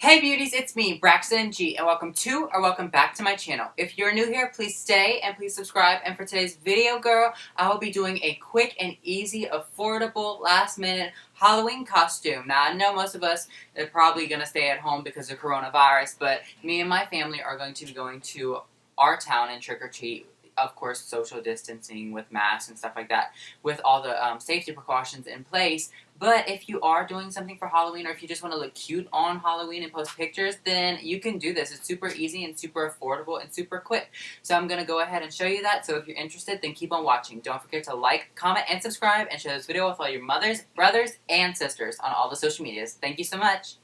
Hey beauties, it's me, Braxton M, and welcome to or welcome back to my channel. If you're new here, please stay and please subscribe. And for today's video, girl, I will be doing a quick and easy, affordable, last-minute Halloween costume. Now, I know most of us are probably going to stay at home because of coronavirus, but me and my family are going to be going to our town and trick-or-treat. Of course, social distancing with masks and stuff like that, with all the safety precautions in place. But if you are doing something for Halloween, or if you just want to look cute on Halloween and post pictures, then you can do this. It's super easy and super affordable and super quick. So I'm going to go ahead and show you that. So if you're interested, then keep on watching. Don't forget to like, comment, and subscribe, and share this video with all your mothers, brothers, and sisters on all the social medias. Thank you so much.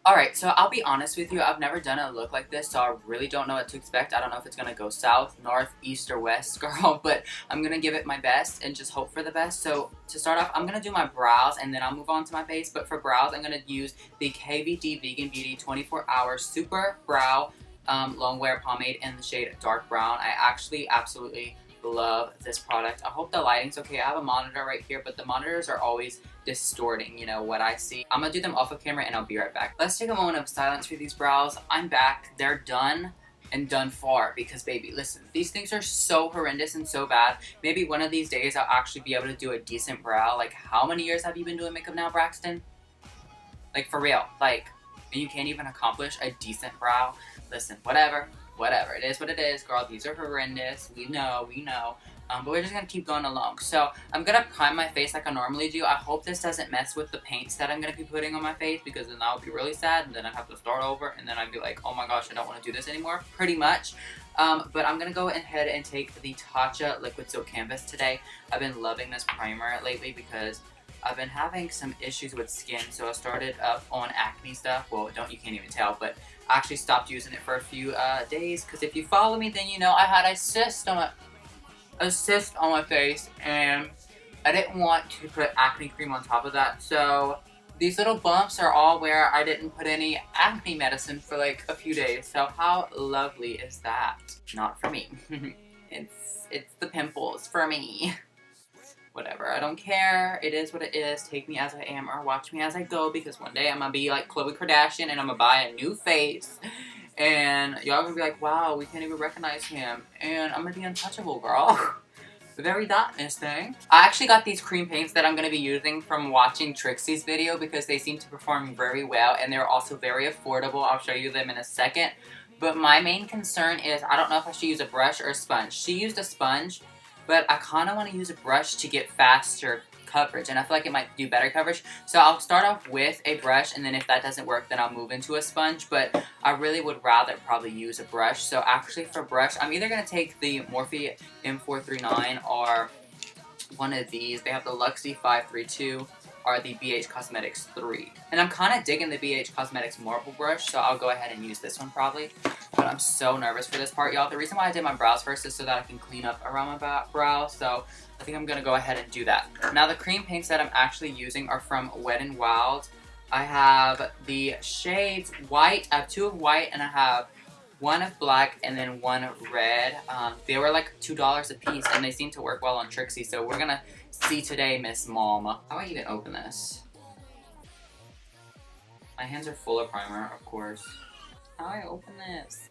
Alright, so I'll be honest with you, I've never done a look like this, so I really don't know what to expect. I don't know if it's going to go south, north, east, or west, girl, but I'm going to give it my best and just hope for the best. So to start off, I'm going to do my brows and then I'll move on to my face, but for brows, I'm going to use the KVD Vegan Beauty 24 Hour Super Brow Long Wear Pomade in the shade Dark Brown. I actually absolutely love this product. I hope the lighting's okay. I have a monitor right here, but the monitors are always distorting, you know, what I see. I'm gonna do them off of camera and I'll be right back. Let's take a moment of silence for these brows. I'm back. They're done and done for because, baby, listen, these things are so horrendous and so bad. Maybe one of these days I'll actually be able to do a decent brow. Like, how many years have you been doing makeup now, Braxton? Like, for real. Like, and you can't even accomplish a decent brow? Listen, whatever. Whatever, it is what it is, girl. These are horrendous. We know. But we're just gonna keep going along. So I'm gonna prime my face like I normally do. I hope this doesn't mess with the paints that I'm gonna be putting on my face, because then that would be really sad, and then I'd have to start over, and then I'd be like, oh my gosh, I don't want to do this anymore, pretty much. But I'm gonna go ahead and take the Tatcha Liquid Silk Canvas today. I've been loving this primer lately because I've been having some issues with skin, so I started up on acne stuff. Well, you can't even tell, but I actually stopped using it for a few days, because if you follow me, then you know I had a cyst on my face, and I didn't want to put acne cream on top of that, so these little bumps are all where I didn't put any acne medicine for like a few days. So how lovely is that? Not for me. It's the pimples for me. Whatever, I don't care. It is what it is. Take me as I am or watch me as I go, because one day I'm gonna be like Khloe Kardashian and I'm gonna buy a new face. And y'all gonna be like, wow, we can't even recognize him. And I'm gonna be untouchable, girl. Very darkness thing. I actually got these cream paints that I'm gonna be using from watching Trixie's video, because they seem to perform very well and they're also very affordable. I'll show you them in a second. But my main concern is I don't know if I should use a brush or a sponge. She used a sponge, but I kind of want to use a brush to get faster coverage, and I feel like it might do better coverage. So I'll start off with a brush, and then if that doesn't work, then I'll move into a sponge, but I really would rather probably use a brush. So actually for brush, I'm either going to take the Morphe M439 or one of these. They have the Luxe 532 or the BH Cosmetics 3. And I'm kind of digging the BH Cosmetics marble brush, so I'll go ahead and use this one probably. But I'm so nervous for this part, y'all. The reason why I did my brows first is so that I can clean up around my brow, so I think I'm going to go ahead and do that. Now, the cream paints that I'm actually using are from Wet n Wild. I have the shades white. I have two of white, and I have one of black and then one red. They were like $2 a piece, and they seem to work well on Trixie, so we're going to see today, Miss Mama. How do I even open this? My hands are full of primer, of course. How do I open this?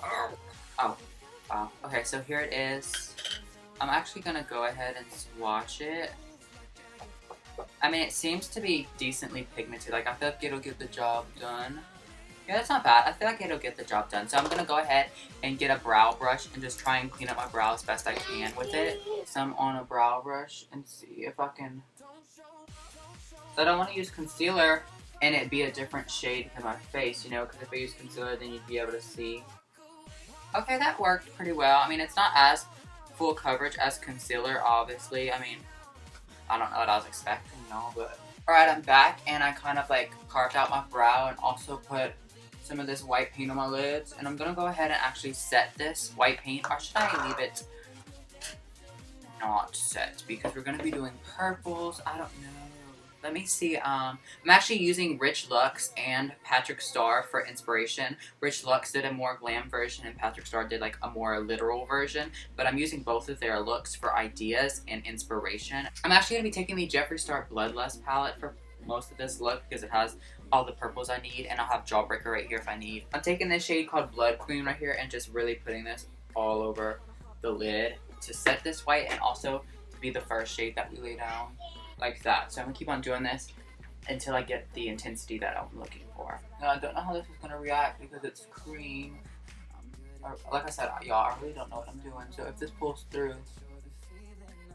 Oh, wow. Okay, so here it is. I'm actually gonna go ahead and swatch it. I mean, it seems to be decently pigmented. Like, I feel like it'll get the job done. Yeah, that's not bad. I feel like it'll get the job done. So I'm gonna go ahead and get a brow brush and just try and clean up my brow as best I can with it. So I'm on a brow brush and see if I can. So I don't want to use concealer and it be a different shade than my face, you know, because if I use concealer, then you'd be able to see. Okay, that worked pretty well. I mean, it's not as full coverage as concealer, obviously. I mean, I don't know what I was expecting, you know, but. Alright, I'm back, and I kind of like carved out my brow and also put some of this white paint on my lids. And I'm gonna go ahead and actually set this white paint, or should I leave it not set? Because we're gonna be doing purples. I don't know. Let me see. I'm actually using Rich Luxe and Patrick Star for inspiration. Rich Luxe did a more glam version and Patrick Star did like a more literal version. But I'm using both of their looks for ideas and inspiration. I'm actually going to be taking the Jeffree Star Bloodlust palette for most of this look because it has all the purples I need, and I'll have Jawbreaker right here if I need. I'm taking this shade called Blood Queen right here and just really putting this all over the lid to set this white and also to be the first shade that we lay down. Like that. So I'm gonna keep on doing this until I get the intensity that I'm looking for. Now, I don't know how this is gonna react because it's cream. Like I said, y'all, I really don't know what I'm doing. So if this pulls through,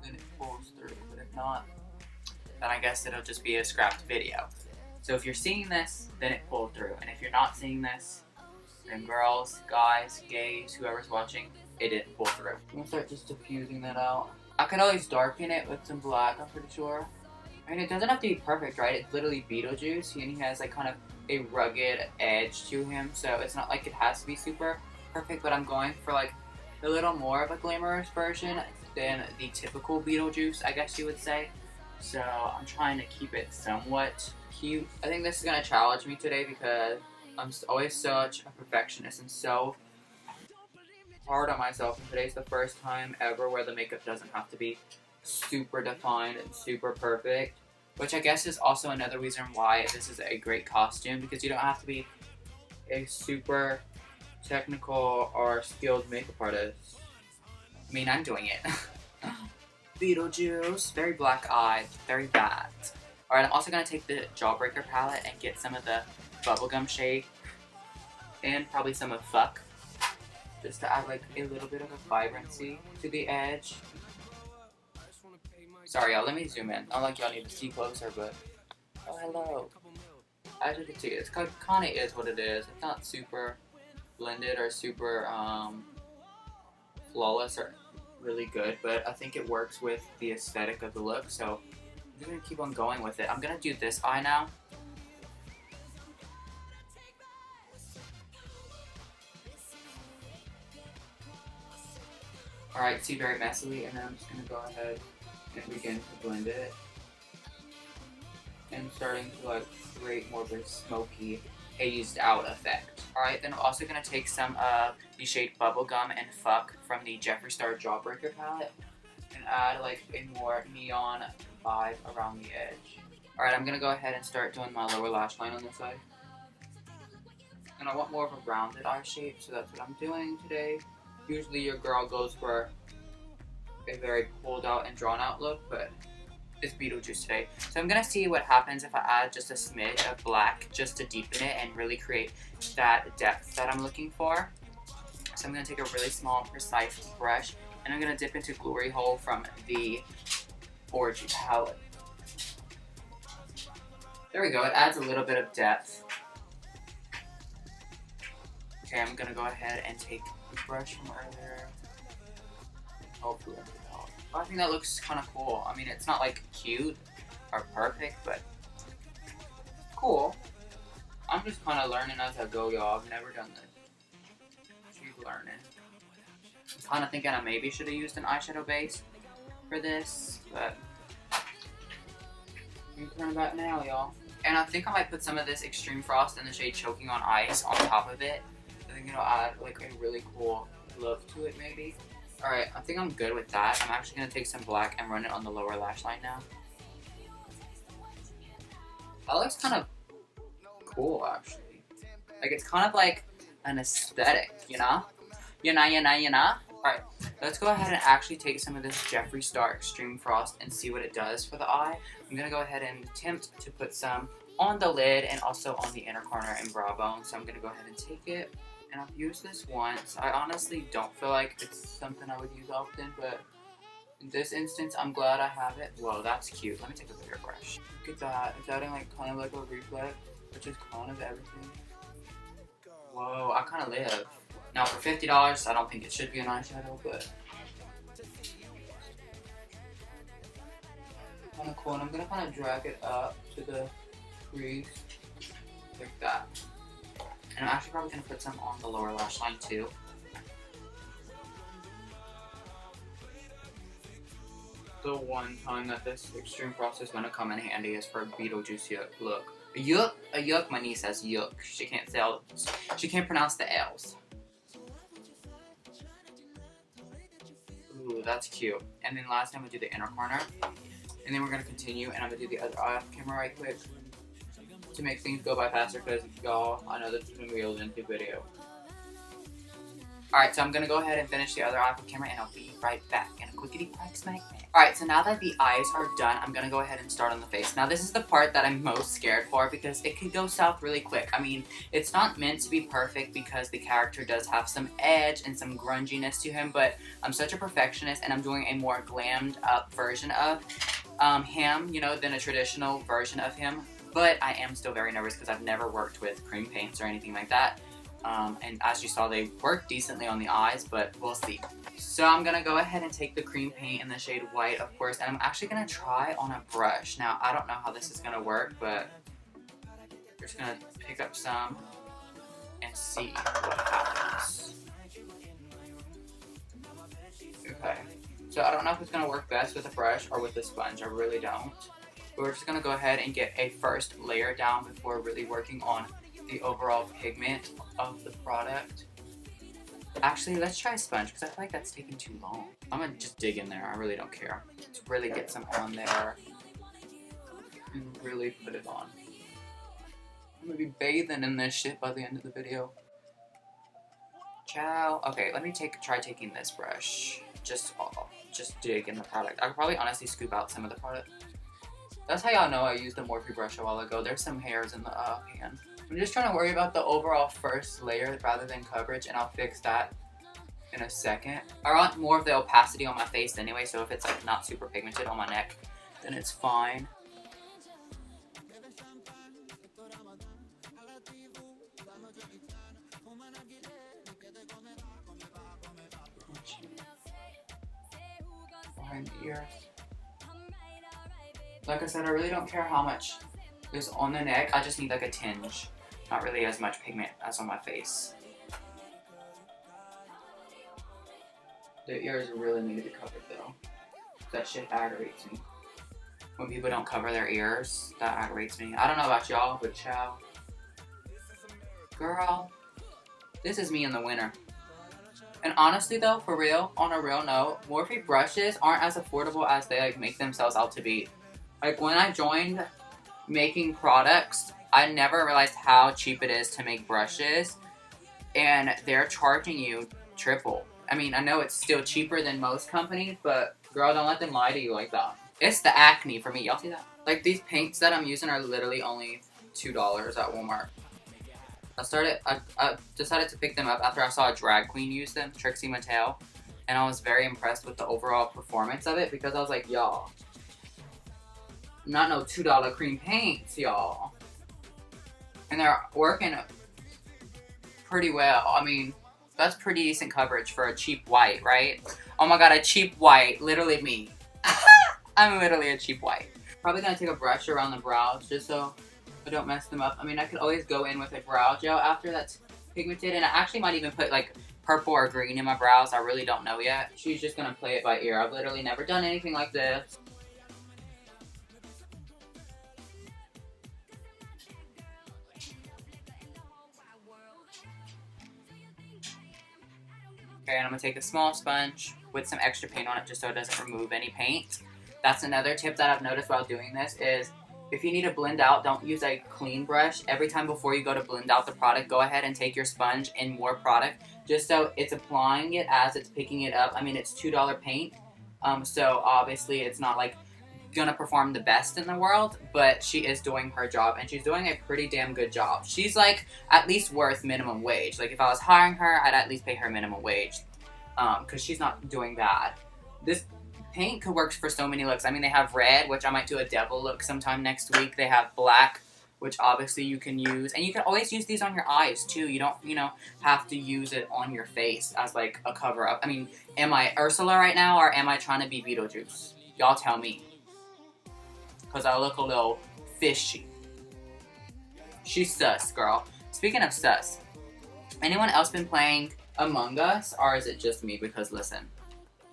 then it pulls through. But if not, then I guess it'll just be a scrapped video. So if you're seeing this, then it pulled through. And if you're not seeing this, then girls, guys, gays, whoever's watching, it didn't pull through. I'm gonna start just diffusing that out. I could always darken it with some black, I'm pretty sure. I mean, it doesn't have to be perfect, right? It's literally Beetlejuice, and he has like kind of a rugged edge to him, so it's not like it has to be super perfect, but I'm going for like a little more of a glamorous version than the typical Beetlejuice, I guess you would say. So I'm trying to keep it somewhat cute. I think this is going to challenge me today because I'm always such a perfectionist and so hard on myself, and today's the first time ever where the makeup doesn't have to be super defined and super perfect, which I guess is also another reason why this is a great costume, because you don't have to be a super technical or skilled makeup artist. I mean, I'm doing it. Beetlejuice, very black-eyed, very bad. Alright, I'm also going to take the Jawbreaker palette and get some of the bubblegum shade and probably some of Fuck, just to add like a little bit of a vibrancy to the edge. Sorry y'all, let me zoom in. Not like y'all need to see closer, but oh hello. As you can see, it's kind of is what it is. It's not super blended or super flawless or really good, but I think it works with the aesthetic of the look, so I'm just gonna keep on going with it. I'm gonna do this eye now. Alright, see, very messily, and then I'm just going to go ahead and begin to blend it. And starting to like create more of a smoky, hazed out effect. Alright, then I'm also going to take some of the shade Bubblegum and Fuck from the Jeffree Star Jawbreaker palette and add like a more neon vibe around the edge. Alright, I'm going to go ahead and start doing my lower lash line on this side. And I want more of a rounded eye shape, so that's what I'm doing today. Usually your girl goes for a very pulled out and drawn out look, but it's Beetlejuice today. So I'm going to see what happens if I add just a smidge of black just to deepen it and really create that depth that I'm looking for. So I'm going to take a really small, precise brush, and I'm going to dip into Glory Hole from the Orgy palette. There we go, it adds a little bit of depth. Okay, I'm going to go ahead and take the brush from earlier. Hopefully I think that looks kind of cool. I mean, it's not like cute or perfect, but cool. I'm just kind of learning as I go, y'all. I've never done this. Keep learning. I'm kind of thinking I maybe should have used an eyeshadow base for this, but I'm turning back now, y'all. And I think I might put some of this Extreme Frost in the shade Choking on Ice on top of it. I think it'll add like a really cool look to it, maybe. Alright, I think I'm good with that. I'm actually going to take some black and run it on the lower lash line now. That looks kind of cool, actually. Like, it's kind of like an aesthetic, you know? You know? Alright, let's go ahead and actually take some of this Jeffree Star Extreme Frost and see what it does for the eye. I'm going to go ahead and attempt to put some on the lid and also on the inner corner and brow bone. So I'm going to go ahead and take it. And I've used this once. I honestly don't feel like it's something I would use often, but in this instance, I'm glad I have it. Whoa, that's cute. Let me take a bigger brush. Look at that. It's adding like kind of like a reflect, which is kind of everything. Whoa, I kind of live. Now for $50, I don't think it should be an eyeshadow, but kind of cool. And I'm gonna kind of drag it up to the crease like that. And I'm actually probably going to put some on the lower lash line too. the one time that this extreme process is gonna come in handy is for Beetlejuice look. Yuck, my niece says yuck. She can't pronounce the L's. Ooh, that's cute. And then last time we do the inner corner. And then we're gonna continue and I'm gonna do the other eye off camera right quick to make things go by faster because y'all, I know this is gonna be a lengthy video. Alright, so I'm gonna go ahead and finish the other eye off camera and I'll be right back in a quickity quack smack. Alright, so now that the eyes are done, I'm gonna go ahead and start on the face. Now this is the part that I'm most scared for because it could go south really quick. I mean, it's not meant to be perfect because the character does have some edge and some grunginess to him, but I'm such a perfectionist and I'm doing a more glammed up version of him, you know, than a traditional version of him. But I am still very nervous because I've never worked with cream paints or anything like that. And as you saw, they work decently on the eyes, but we'll see. So I'm gonna go ahead and take the cream paint in the shade white, of course, and I'm actually gonna try on a brush. Now, I don't know how this is gonna work, but we're just gonna pick up some and see what happens. Okay, so I don't know if it's gonna work best with a brush or with a sponge. I really don't. But we're just gonna go ahead and get a first layer down before really working on the overall pigment of the product. Actually, let's try a sponge because I feel like that's taking too long. I'm gonna just dig in there. I really don't care. To really get some on there and really put it on. I'm gonna be bathing in this shit by the end of the video. Ciao. Okay, let me try taking this brush. Just dig in the product. I could probably honestly scoop out some of the product. That's how y'all know I used the Morphe brush a while ago. There's some hairs in the pan. I'm just trying to worry about the overall first layer rather than coverage, and I'll fix that in a second. I want more of the opacity on my face anyway, so if it's like not super pigmented on my neck, then it's fine. Behind the ears. Like I said, I really don't care how much is on the neck. I just need like a tinge. Not really as much pigment as on my face. The ears really need to be covered though. That shit aggravates me. When people don't cover their ears, that aggravates me. I don't know about y'all, but ciao. Girl, this is me in the winter. And honestly though, for real, on a real note, Morphe brushes aren't as affordable as they like make themselves out to be. Like when I joined making products, I never realized how cheap it is to make brushes, and they're charging you triple. I mean, I know it's still cheaper than most companies, but girl, don't let them lie to you like that. It's the acne for me. Y'all see that? Like these paints that I'm using are literally only $2 at Walmart. I decided to pick them up after I saw a drag queen use them, Trixie Mattel, and I was very impressed with the overall performance of it because I was like, y'all, not no $2 cream paints, y'all. And they're working pretty well. I mean, that's pretty decent coverage for a cheap white, right? Oh my god, a cheap white. Literally me. I'm literally a cheap white. Probably gonna take a brush around the brows just so I don't mess them up. I mean, I could always go in with a brow gel after that's pigmented, and I actually might even put like purple or green in my brows. I really don't know yet. She's just gonna play it by ear. I've literally never done anything like this. Okay, and I'm gonna take a small sponge with some extra paint on it just so it doesn't remove any paint. That's another tip that I've noticed while doing this is if you need to blend out, don't use a clean brush. Every time before you go to blend out the product, go ahead and take your sponge and more product just so it's applying it as it's picking it up. I mean, it's $2 paint, so obviously it's not like gonna perform the best in the world, but she is doing her job and she's doing a pretty damn good job. She's like at least worth minimum wage. Like if I was hiring her, I'd at least pay her minimum wage because she's not doing bad. This paint could work for so many looks. I mean, they have red, which I might do a devil look sometime next week. They have black, which obviously you can use, and you can always use these on your eyes too. You don't, you know, have to use it on your face as like a cover up. I mean, am I Ursula right now or am I trying to be Beetlejuice? Y'all tell me. Because I look a little fishy. She's sus, girl. Speaking of sus, anyone else been playing Among Us? Or is it just me? Because listen,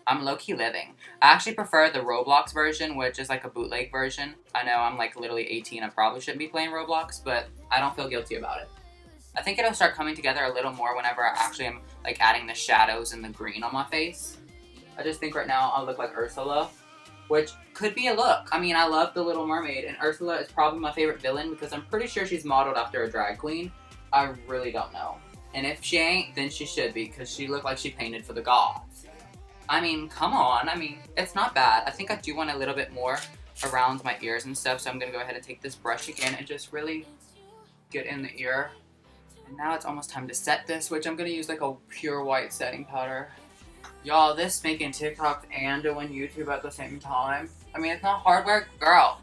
I'm low-key living. I actually prefer the Roblox version, which is like a bootleg version. I know I'm like literally 18. I probably shouldn't be playing Roblox, but I don't feel guilty about it. I think it'll start coming together a little more whenever I actually am like adding the shadows and the green on my face. I just think right now I'll look like Ursula, which could be a look. I mean, I love the Little Mermaid, and Ursula is probably my favorite villain because I'm pretty sure she's modeled after a drag queen. I really don't know. And if she ain't, then she should be, because she looked like she painted for the gods. I mean, come on. I mean, it's not bad. I think I do want a little bit more around my ears and stuff, so I'm going to go ahead and take this brush again and just really get in the ear. And now it's almost time to set this, which I'm going to use like a pure white setting powder. Y'all, this making TikToks and doing YouTube at the same time. I mean, it's not hard work, girl.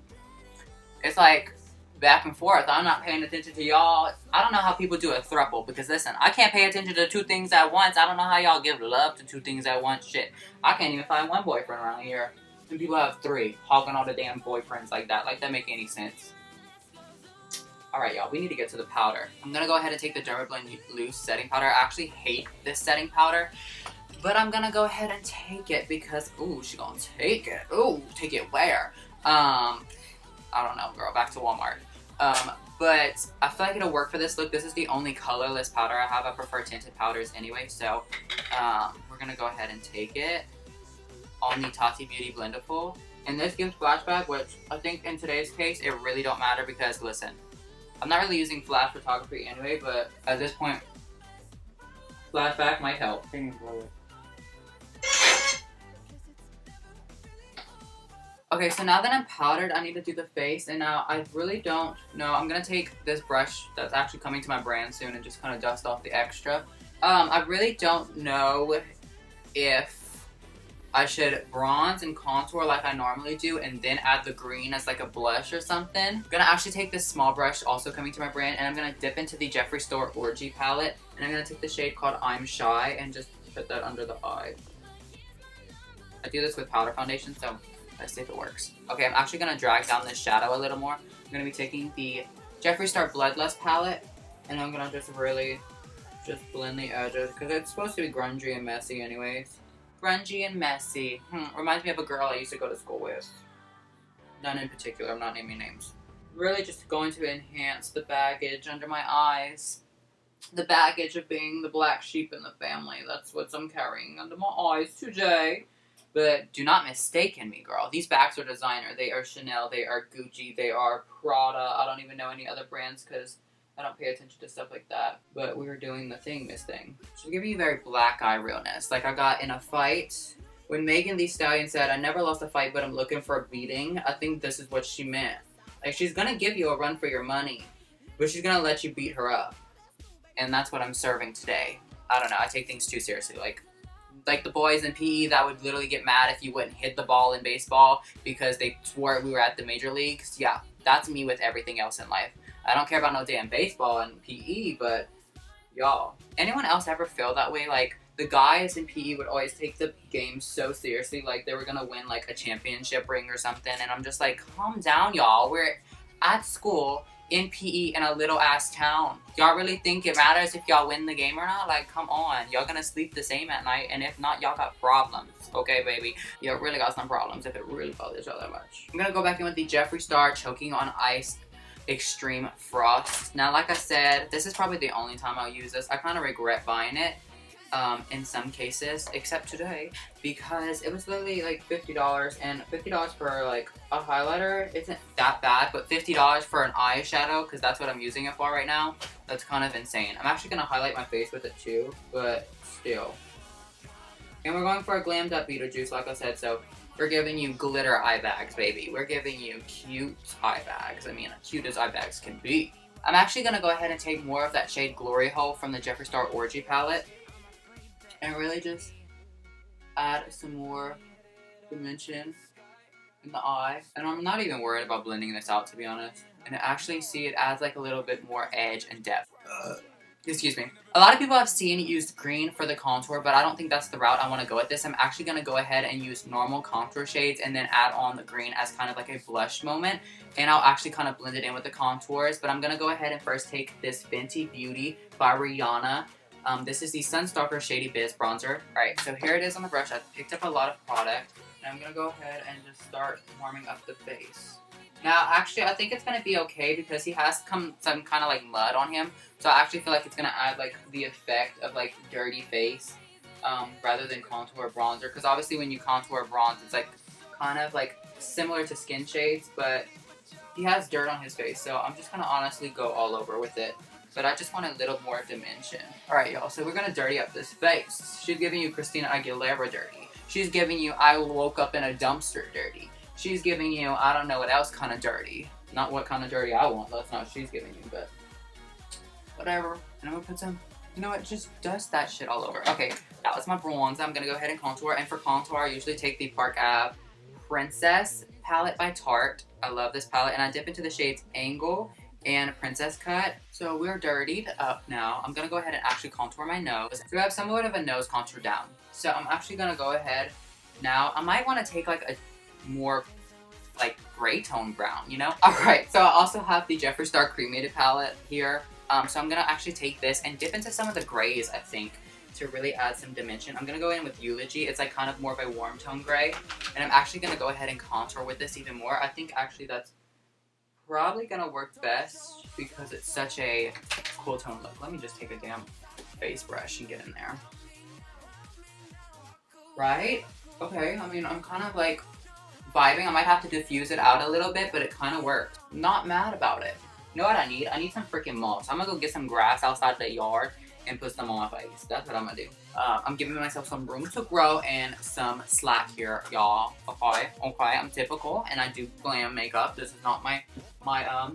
It's like back and forth. I'm not paying attention to y'all. I don't know how people do a throuple, because listen, I can't pay attention to 2 things at once. I don't know how y'all give love to 2 things at once. Shit, I can't even find 1 boyfriend around here. And people have 3, hogging all the damn boyfriends like that. Like, that make any sense. Alright, y'all, we need to get to the powder. I'm gonna go ahead and take the Derma Luxe setting powder. I actually hate this setting powder, but I'm gonna go ahead and take it because, ooh, she gonna take it. Ooh, take it where? I don't know, girl, back to Walmart. But I feel like it'll work for this look. This is the only colorless powder I have. I prefer tinted powders anyway, so we're gonna go ahead and take it on the Tati Beauty Blendable. And this gives flashback, which I think in today's case, it really don't matter because, listen, I'm not really using flash photography anyway, but at this point, flashback might help. Okay, so now that I'm powdered, I need to do the face, and now I really don't know. I'm gonna take this brush that's actually coming to my brand soon and just kind of dust off the extra. I really don't know if I should bronze and contour like I normally do and then add the green as like a blush or something. I'm gonna actually take this small brush also coming to my brand, and I'm gonna dip into the Jeffree Star Orgy palette, and I'm gonna take the shade called I'm Shy and just put that under the eye. I do this with powder foundation, so let's see if it works. Okay, I'm actually gonna drag down this shadow a little more. I'm gonna be taking the Jeffree Star Bloodlust palette, and I'm gonna just really just blend the edges because it's supposed to be grungy and messy anyways. Grungy and messy. Reminds me of a girl I used to go to school with. None in particular, I'm not naming names. Really just going to enhance the baggage under my eyes. The baggage of being the black sheep in the family. That's what I'm carrying under my eyes today. But do not mistaken me, girl. These bags are designer. They are Chanel, they are Gucci, they are Prada. I don't even know any other brands because I don't pay attention to stuff like that. But we were doing the thing, Miss Thing. She's giving you very black eye realness. Like I got in a fight. When Megan Thee Stallion said, I never lost a fight, but I'm looking for a beating, I think this is what she meant. Like, she's gonna give you a run for your money, but she's gonna let you beat her up. And that's what I'm serving today. I don't know, I take things too seriously. Like the boys in PE that would literally get mad if you wouldn't hit the ball in baseball because they swore we were at the major leagues. Yeah, that's me with everything else in life. I don't care about no damn baseball and PE, but y'all. Anyone else ever feel that way? Like, the guys in PE would always take the game so seriously, like they were gonna win like a championship ring or something, and I'm just like, calm down, y'all. We're at school in PE in a little ass town. Y'all really think it matters if y'all win the game or not? Like, come on. Y'all gonna sleep the same at night, and if not, y'all got problems. Okay, baby? Y'all really got some problems if it really bothers y'all that much. I'm gonna go back in with the Jeffree Star Choking on Ice Extreme Frost. Now, like I said, this is probably the only time I'll use this. I kind of regret buying it in some cases, except today, because it was literally like $50, and $50 for like a highlighter isn't that bad, but $50 for an eyeshadow, because that's what I'm using it for right now, that's kind of insane. I'm actually gonna highlight my face with it too, but still. And we're going for a glammed up Beetlejuice, like I said, so we're giving you glitter eye bags, baby. We're giving you cute eye bags. I mean, cute as eye bags can be. I'm actually gonna go ahead and take more of that shade Glory Hole from the Jeffree Star Orgy palette and really just add some more dimension in the eye. And I'm not even worried about blending this out, to be honest. And actually see it adds like a little bit more edge and depth. Excuse me. A lot of people I've seen use green for the contour, but I don't think that's the route I want to go with this. I'm actually going to go ahead and use normal contour shades and then add on the green as kind of like a blush moment. And I'll actually kind of blend it in with the contours. But I'm going to go ahead and first take this Fenty Beauty by Rihanna This is the Stalkr Shady Biz Bronzer. Alright, so here it is on the brush. I picked up a lot of product, and I'm going to go ahead and just start warming up the face. Now, actually, I think it's going to be okay because he has some kind of like mud on him. So I actually feel like it's going to add like the effect of like dirty face rather than contour bronzer. Because obviously when you contour bronze, it's like kind of like similar to skin shades, but he has dirt on his face. So I'm just going to honestly go all over with it. But I just want a little more dimension. Alright, y'all, so we're going to dirty up this face. She's giving you Christina Aguilera dirty. She's giving you I woke up in a dumpster dirty. She's giving you I don't know what else kind of dirty. Not what kind of dirty I want. That's not what she's giving you, but whatever. And I'm going to put some, you know what, just dust that shit all over. Okay, that was my bronze. I'm going to go ahead and contour. And for contour, I usually take the Park Ave Princess palette by Tarte. I love this palette. And I dip into the shades Angle and Princess Cut. So we're dirtied up now. I'm gonna go ahead and actually contour my nose. So we have somewhat of a nose contour down. So I'm actually gonna go ahead now. I might want to take like a more like gray tone brown, you know? Alright, so I also have the Jeffree Star Cremated palette here. So I'm gonna actually take this and dip into some of the grays, I think, to really add some dimension. I'm gonna go in with Eulogy. It's like kind of more of a warm tone gray. And I'm actually gonna go ahead and contour with this even more. I think actually that's probably gonna work best because it's such a cool tone look. Let me just take a damn face brush and get in there. Right? Okay, I mean, I'm kind of like vibing. I might have to diffuse it out a little bit, but it kind of worked. Not mad about it. You know what I need? I need some freaking moss. I'm gonna go get some grass outside the yard and put some on my face. That's what I'm gonna do. I'm giving myself some room to grow and some slack here, y'all. Okay, I'm typical and I do glam makeup. This is not my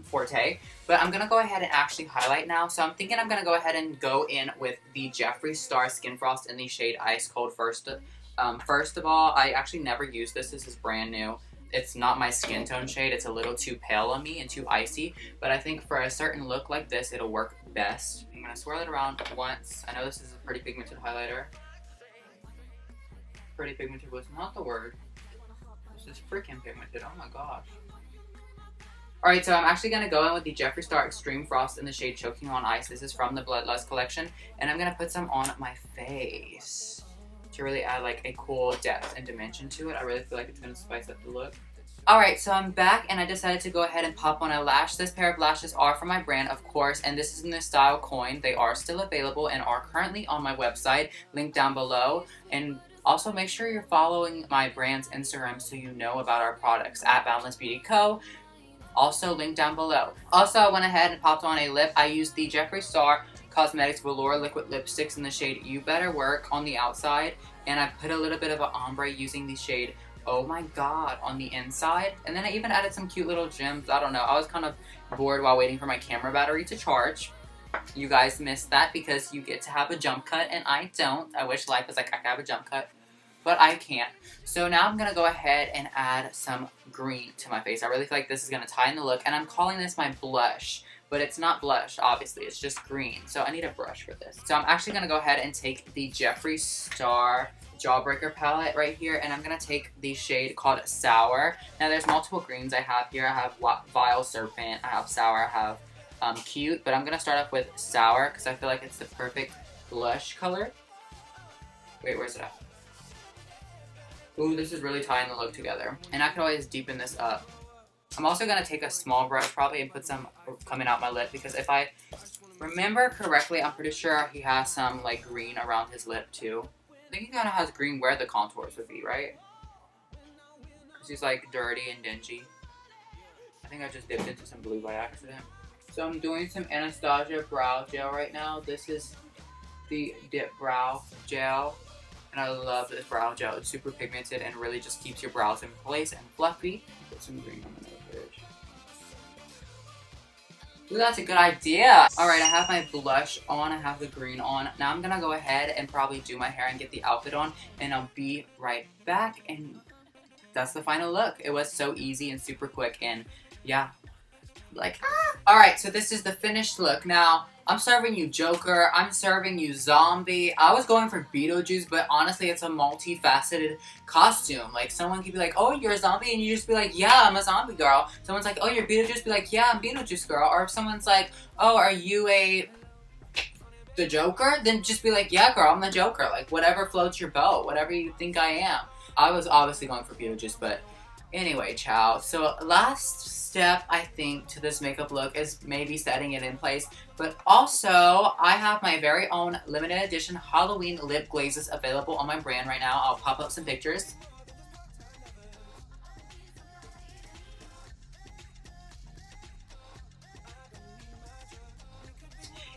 forte, but I'm gonna go ahead and actually highlight now. So I'm thinking I'm gonna go ahead and go in with the Jeffree Star Skin Frost in the shade Ice Cold first. First of all, I actually never used this. This is brand new. It's not my skin tone shade. It's a little too pale on me and too icy, but I think for a certain look like this, it'll work best. I'm gonna swirl it around once. I know this is a pretty pigmented highlighter. Pretty pigmented was not the word. This is freaking pigmented. Oh my gosh. Alright, so I'm actually going to go in with the Jeffree Star Extreme Frost in the shade Choking on Ice. This is from the Bloodlust collection. And I'm going to put some on my face to really add like a cool depth and dimension to it. I really feel like it's going to spice up the look. Alright, so I'm back and I decided to go ahead and pop on a lash. This pair of lashes are from my brand, of course, and this is in the style Coin. They are still available and are currently on my website, linked down below. And also make sure you're following my brand's Instagram so you know about our products at BoundlessBeautyCo. Also linked down below. Also, I went ahead and popped on a lip. I used the Jeffree Star Cosmetics Velour Liquid Lipsticks in the shade You Better Work on the outside. And I put a little bit of an ombre using the shade Oh My God on the inside. And then I even added some cute little gems. I don't know. I was kind of bored while waiting for my camera battery to charge. You guys missed that because you get to have a jump cut and I don't. I wish life was like I could have a jump cut, but I can't. So now I'm going to go ahead and add some green to my face. I really feel like this is going to tie in the look, and I'm calling this my blush, but it's not blush, obviously. It's just green, so I need a brush for this. So I'm actually going to go ahead and take the Jeffree Star Jawbreaker palette right here, and I'm going to take the shade called Sour. Now, there's multiple greens I have here. I have Vile Serpent, I have Sour, I have Cute, but I'm going to start off with Sour because I feel like it's the perfect blush color. Wait, where's it at? Ooh, this is really tying the look together. And I can always deepen this up. I'm also going to take a small brush probably and put some coming out my lip because if I remember correctly, I'm pretty sure he has some like green around his lip too. I think he kind of has green where the contours would be, right? Because he's like dirty and dingy. I think I just dipped into some blue by accident. So I'm doing some Anastasia brow gel right now. This is the Dip Brow Gel. And I love this brow gel. It's super pigmented and really just keeps your brows in place and fluffy. Put some green on the nose bridge. Ooh, that's a good idea. Alright, I have my blush on. I have the green on. Now I'm going to go ahead and probably do my hair and get the outfit on. And I'll be right back. And that's the final look. It was so easy and super quick. And yeah, like, Alright, so this is the finished look. Now, I'm serving you Joker, I'm serving you Zombie. I was going for Beetlejuice, but honestly, it's a multifaceted costume. Like, someone could be like, oh, you're a zombie, and you just be like, yeah, I'm a zombie girl. Someone's like, oh, you're Beetlejuice, be like, yeah, I'm Beetlejuice girl. Or if someone's like, oh, are you a the Joker? Then just be like, yeah, girl, I'm the Joker. Like, whatever floats your boat, whatever you think I am. I was obviously going for Beetlejuice, but anyway, child. So last step, I think, to this makeup look is maybe setting it in place. But also, I have my very own limited edition Halloween lip glazes available on my brand right now. I'll pop up some pictures.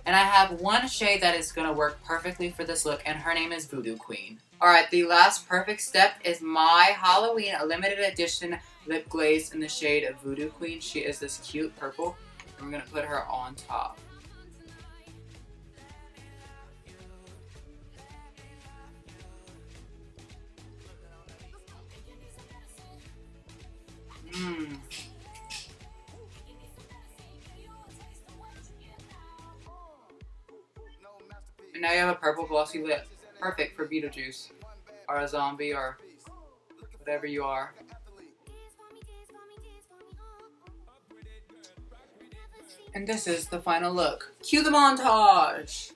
And I have one shade that is going to work perfectly for this look, and her name is Voodoo Queen. Alright, the last perfect step is my Halloween limited edition lip glaze in the shade of Voodoo Queen. She is this cute purple, and we're going to put her on top. And now you have a purple glossy lip. Perfect for Beetlejuice, or a zombie, or whatever you are. And this is the final look. Cue the montage!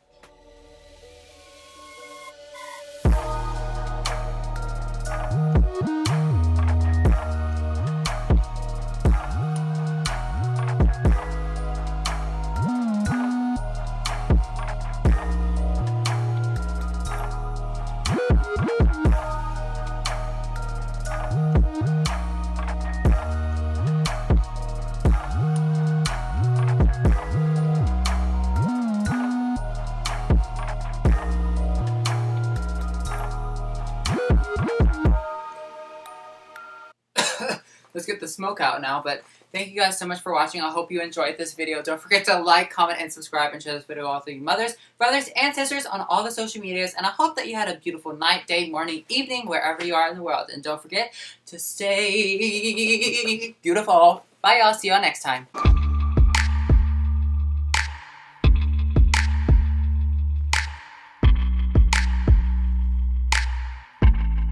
Let's get the smoke out now, but thank you guys so much for watching. I hope you enjoyed this video. Don't forget to like, comment, and subscribe, and share this video with all three mothers, brothers, and sisters on all the social medias. And I hope that you had a beautiful night, day, morning, evening, wherever you are in the world. And don't forget to stay beautiful. Bye, y'all. See y'all next time.